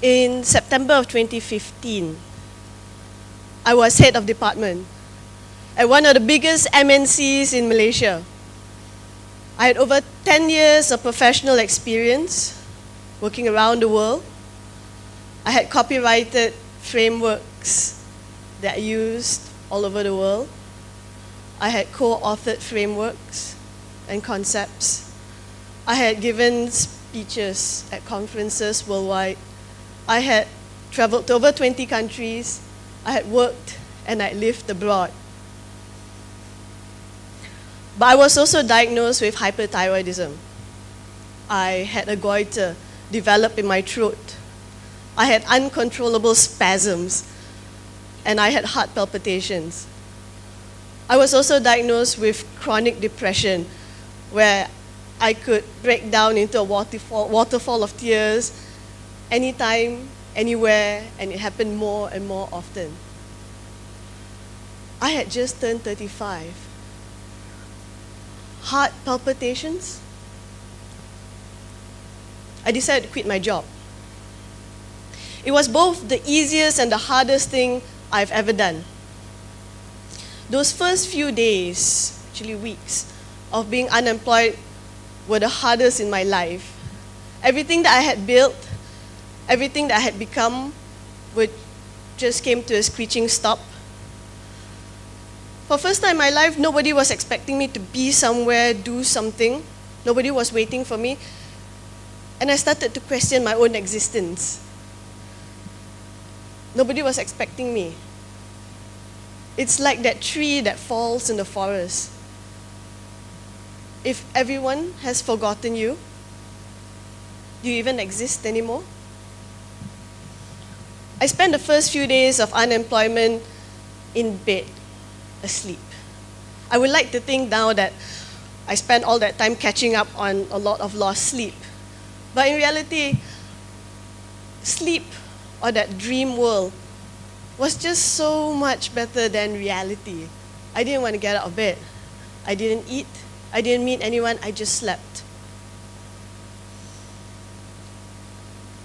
In September of 2015, I was head of department at one of the biggest MNCs in Malaysia. I had over 10 years of professional experience working around the world. I had copyrighted frameworks that I used all over the world. I had co-authored frameworks and concepts. I had given speeches at conferences worldwide. I had traveled to over 20 countries. I had worked and I lived abroad. But I was also diagnosed with hyperthyroidism. I had a goiter develop in my throat. I had uncontrollable spasms, and I had heart palpitations. I was also diagnosed with chronic depression, where I could break down into a waterfall of tears anytime, anywhere, and it happened more and more often. I had just turned 35. Heart palpitations. I decided to quit my job. It was both the easiest and the hardest thing I've ever done. Those first few days, actually weeks, of being unemployed were the hardest in my life. Everything that I had built, everything that I had become, just came to a screeching stop. For the first time in my life, nobody was expecting me to be somewhere, do something. Nobody was waiting for me. And I started to question my own existence. Nobody was expecting me. It's like that tree that falls in the forest. If everyone has forgotten you, do you even exist anymore? I spent the first few days of unemployment in bed, asleep. I would like to think now that I spent all that time catching up on a lot of lost sleep. But in reality, sleep, or that dream world, was just so much better than reality. I didn't want to get out of bed. I didn't eat. I didn't meet anyone. I just slept.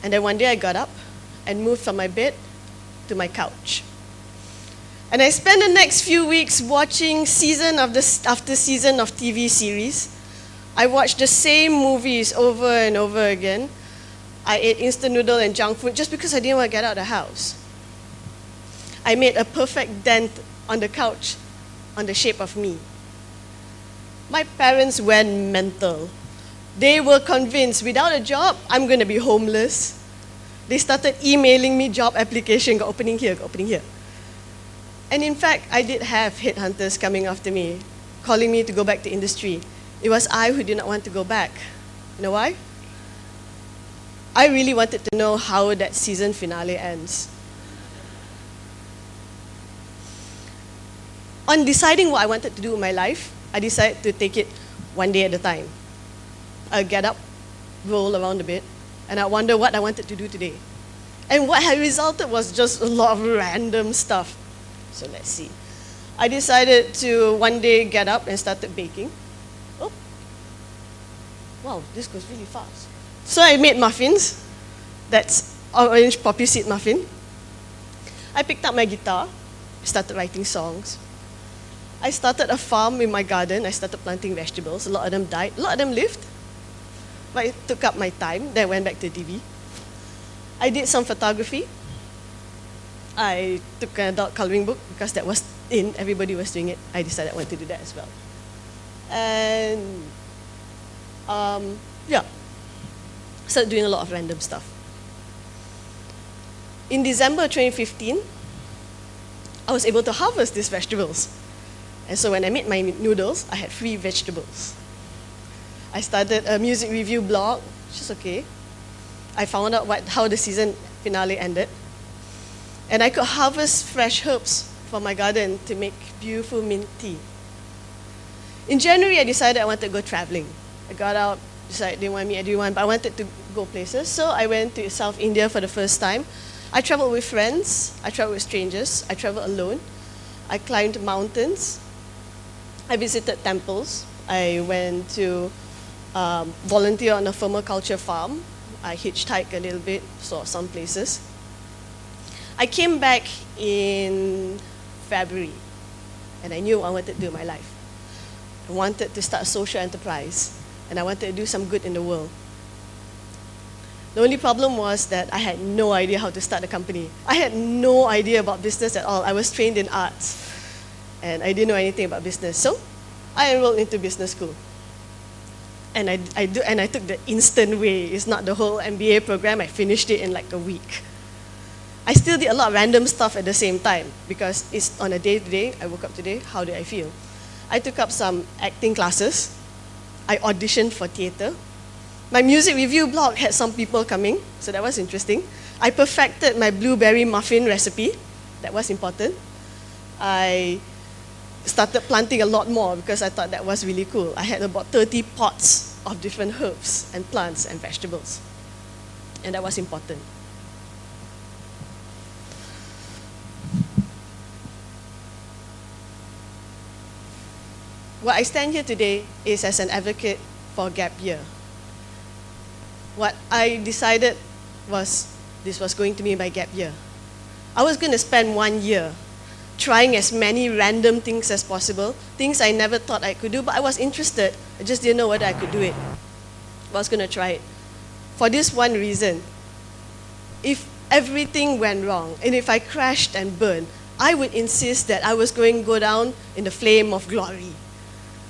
And then one day I got up and moved from my bed to my couch. And I spent the next few weeks watching season after season of TV series. I watched the same movies over and over again. I ate instant noodle and junk food just because I didn't want to get out of the house. I made a perfect dent on the couch on the shape of me. My parents went mental. They were convinced without a job, I'm going to be homeless. They started emailing me job application, got opening here, got opening here. And in fact, I did have headhunters coming after me, calling me to go back to industry. It was I who did not want to go back. You know why? I really wanted to know how that season finale ends. On deciding what I wanted to do in my life, I decided to take it one day at a time. I'll get up, roll around a bit, and I wonder what I wanted to do today. And what had resulted was just a lot of random stuff. So let's see. I decided to one day get up and started baking. Oh, wow, this goes really fast. So I made muffins. That's orange poppy seed muffin. I picked up my guitar, started writing songs. I started a farm in my garden. I started planting vegetables. A lot of them died. A lot of them lived. But it took up my time. Then I went back to TV. I did some photography. I took an adult coloring book because that was in. Everybody was doing it. I decided I wanted to do that as well. And started doing a lot of random stuff. In December 2015, I was able to harvest these vegetables. And so when I made my noodles, I had free vegetables. I started a music review blog, which is okay. I found out how the season finale ended. And I could harvest fresh herbs from my garden to make beautiful mint tea. In January, I decided I wanted to go traveling. I got out, decided I didn't want to meet everyone, but I wanted to go places. So I went to South India for the first time. I traveled with friends, I traveled with strangers, I traveled alone. I climbed mountains. I visited temples. I went to volunteer on a permaculture farm. I hitchhiked a little bit, saw some places. I came back in February, and I knew what I wanted to do in my life. I wanted to start a social enterprise, and I wanted to do some good in the world. The only problem was that I had no idea how to start a company. I had no idea about business at all. I was trained in arts, and I didn't know anything about business. So I enrolled into business school. And I took the instant way. It's not the whole MBA program. I finished it in like a week. I still did a lot of random stuff at the same time because it's on a day-to-day. I woke up today, how did I feel? I took up some acting classes. I auditioned for theater. My music review blog had some people coming, so that was interesting. I perfected my blueberry muffin recipe. That was important. I started planting a lot more because I thought that was really cool. I had about 30 pots of different herbs and plants and vegetables. And that was important. What I stand here today is as an advocate for gap year. What I decided was this was going to be my gap year. I was going to spend 1 year trying as many random things as possible, things I never thought I could do, but I was interested. I just didn't know whether I could do it. I was going to try it. For this one reason, if everything went wrong, and if I crashed and burned, I would insist that I was going to go down in the flame of glory.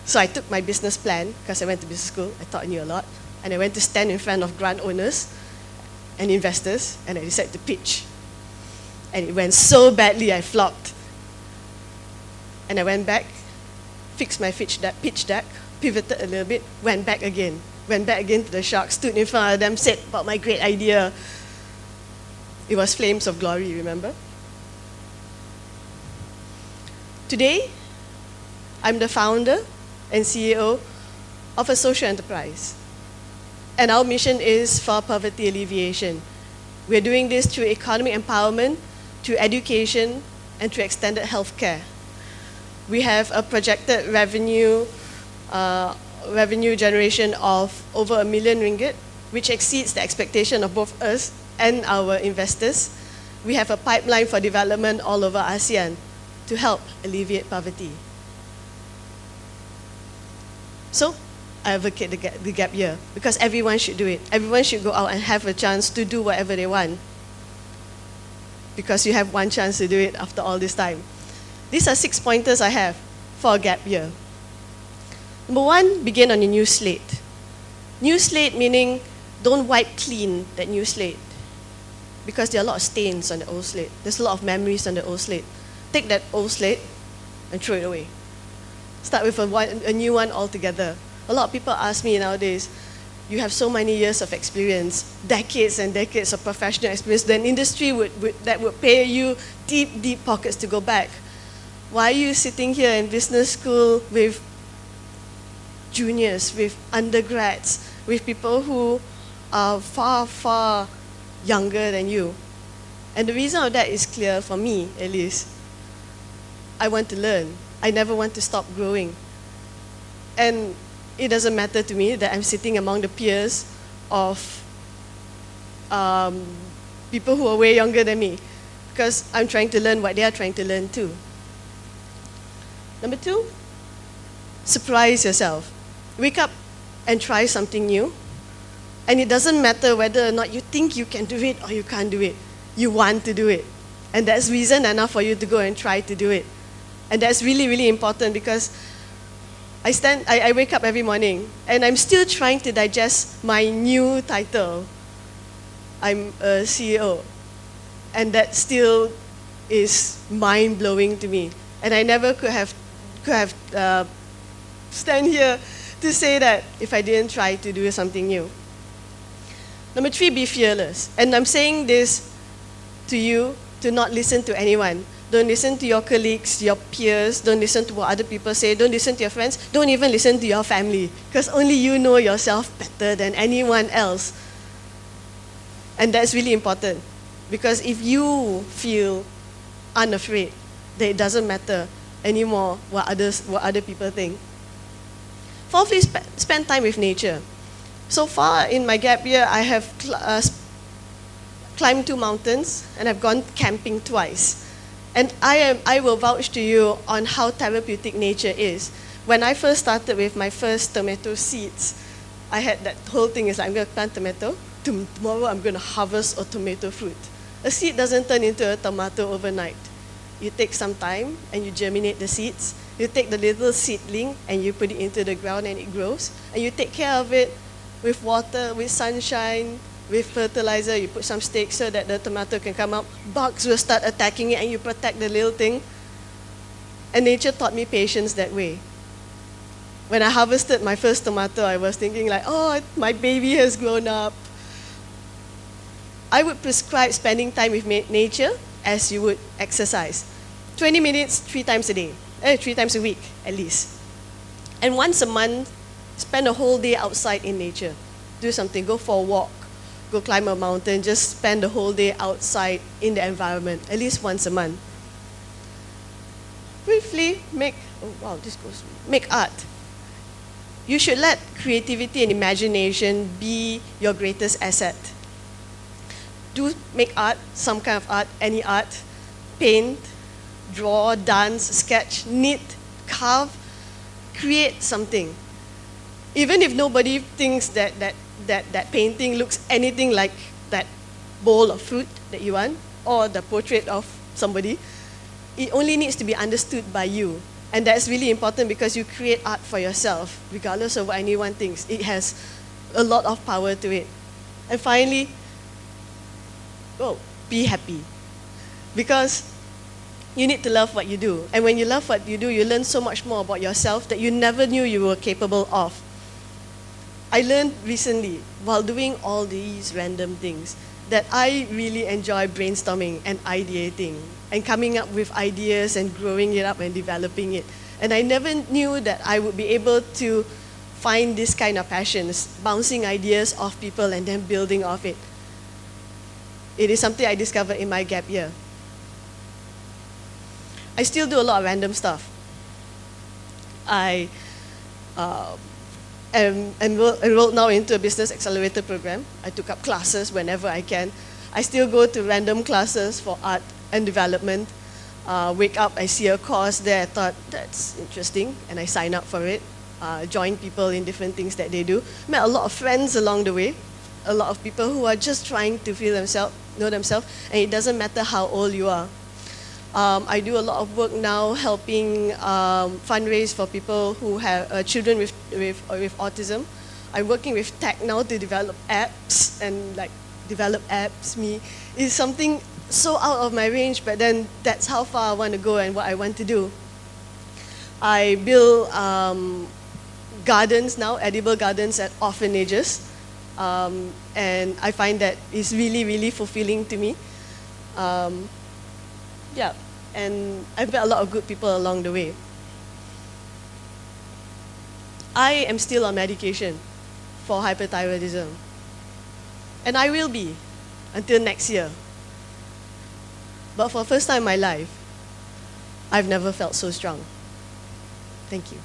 So I took my business plan, because I went to business school, I thought I knew a lot, and I went to stand in front of grant owners and investors, and I decided to pitch. And it went so badly, I flopped. And I went back, fixed my pitch deck, pivoted a little bit, went back again to the sharks, stood in front of them, said about my great idea. It was flames of glory, remember? Today, I'm the founder and CEO of a social enterprise. And our mission is for poverty alleviation. We're doing this through economic empowerment, through education, and through extended health care. We have a projected revenue generation of over R1 million, which exceeds the expectation of both us and our investors. We have a pipeline for development all over ASEAN to help alleviate poverty. So, I advocate the gap year because everyone should do it. Everyone should go out and have a chance to do whatever they want because you have one chance to do it after all this time. These are 6 pointers I have for a gap year. Number 1, begin on a new slate. New slate meaning don't wipe clean that new slate because there are a lot of stains on the old slate. There's a lot of memories on the old slate. Take that old slate and throw it away. Start with a new one altogether. A lot of people ask me nowadays, you have so many years of experience, decades and decades of professional experience, then industry that would pay you deep, deep pockets to go back. Why are you sitting here in business school with juniors, with undergrads, with people who are far, far younger than you? And the reason of that is clear for me, at least. I want to learn. I never want to stop growing. And it doesn't matter to me that I'm sitting among the peers of people who are way younger than me because I'm trying to learn what they are trying to learn too. Number 2, surprise yourself. Wake up and try something new. And it doesn't matter whether or not you think you can do it or you can't do it. You want to do it. And that's reason enough for you to go and try to do it. And that's really, really important because I wake up every morning and I'm still trying to digest my new title. I'm a CEO. And that still is mind-blowing to me. And I never could have stand here to say that if I didn't try to do something new. Number 3, be fearless. And I'm saying this to you to not listen to anyone. Don't listen to your colleagues, your peers. Don't listen to what other people say. Don't listen to your friends. Don't even listen to your family because only you know yourself better than anyone else. And that's really important because if you feel unafraid, then it doesn't matter anymore what other people think. Fourthly, spend time with nature. So far in my gap year, I have climbed 2 mountains and I've gone camping twice. And I will vouch to you on how therapeutic nature is. When I first started with my first tomato seeds, I had that whole thing is like, I'm going to plant tomato. Tomorrow I'm going to harvest a tomato fruit. A seed doesn't turn into a tomato overnight. You take some time and you germinate the seeds. You take the little seedling and you put it into the ground and it grows. And you take care of it with water, with sunshine, with fertilizer. You put some stakes so that the tomato can come up. Bugs will start attacking it and you protect the little thing. And nature taught me patience that way. When I harvested my first tomato, I was thinking like, oh, my baby has grown up. I would prescribe spending time with nature as you would exercise. 20 minutes, 3 times a day, 3 times a week at least. And once a month, spend a whole day outside in nature. Do something, go for a walk, go climb a mountain, just spend the whole day outside in the environment, at least once a month. Briefly, make art. You should let creativity and imagination be your greatest asset. Make art, some kind of art, any art, paint, draw, dance, sketch, knit, carve, create something. Even if nobody thinks that painting looks anything like that bowl of fruit that you want, or the portrait of somebody, it only needs to be understood by you. And that's really important because you create art for yourself, regardless of what anyone thinks. It has a lot of power to it. And finally, be happy. Because you need to love what you do. And when you love what you do, you learn so much more about yourself that you never knew you were capable of. I learned recently, while doing all these random things, that I really enjoy brainstorming and ideating and coming up with ideas and growing it up and developing it. And I never knew that I would be able to find this kind of passions, bouncing ideas off people and then building off it. It is something I discovered in my gap year. I still do a lot of random stuff. I am enrolled now into a business accelerator program. I took up classes whenever I can. I still go to random classes for art and development. Wake up, I see a course there, I thought, that's interesting, and I sign up for it. Join people in different things that they do. Met a lot of friends along the way. A lot of people who are just trying to know themselves, and it doesn't matter how old you are. I do a lot of work now helping fundraise for people who have children with autism. I'm working with tech now to develop apps, and is something so out of my range, but then that's how far I want to go and what I want to do. I build gardens now, edible gardens at orphanages, and I find that it's really, really fulfilling to me. And I've met a lot of good people along the way. I am still on medication for hyperthyroidism, and I will be until next year. But for the first time in my life, I've never felt so strong. Thank you.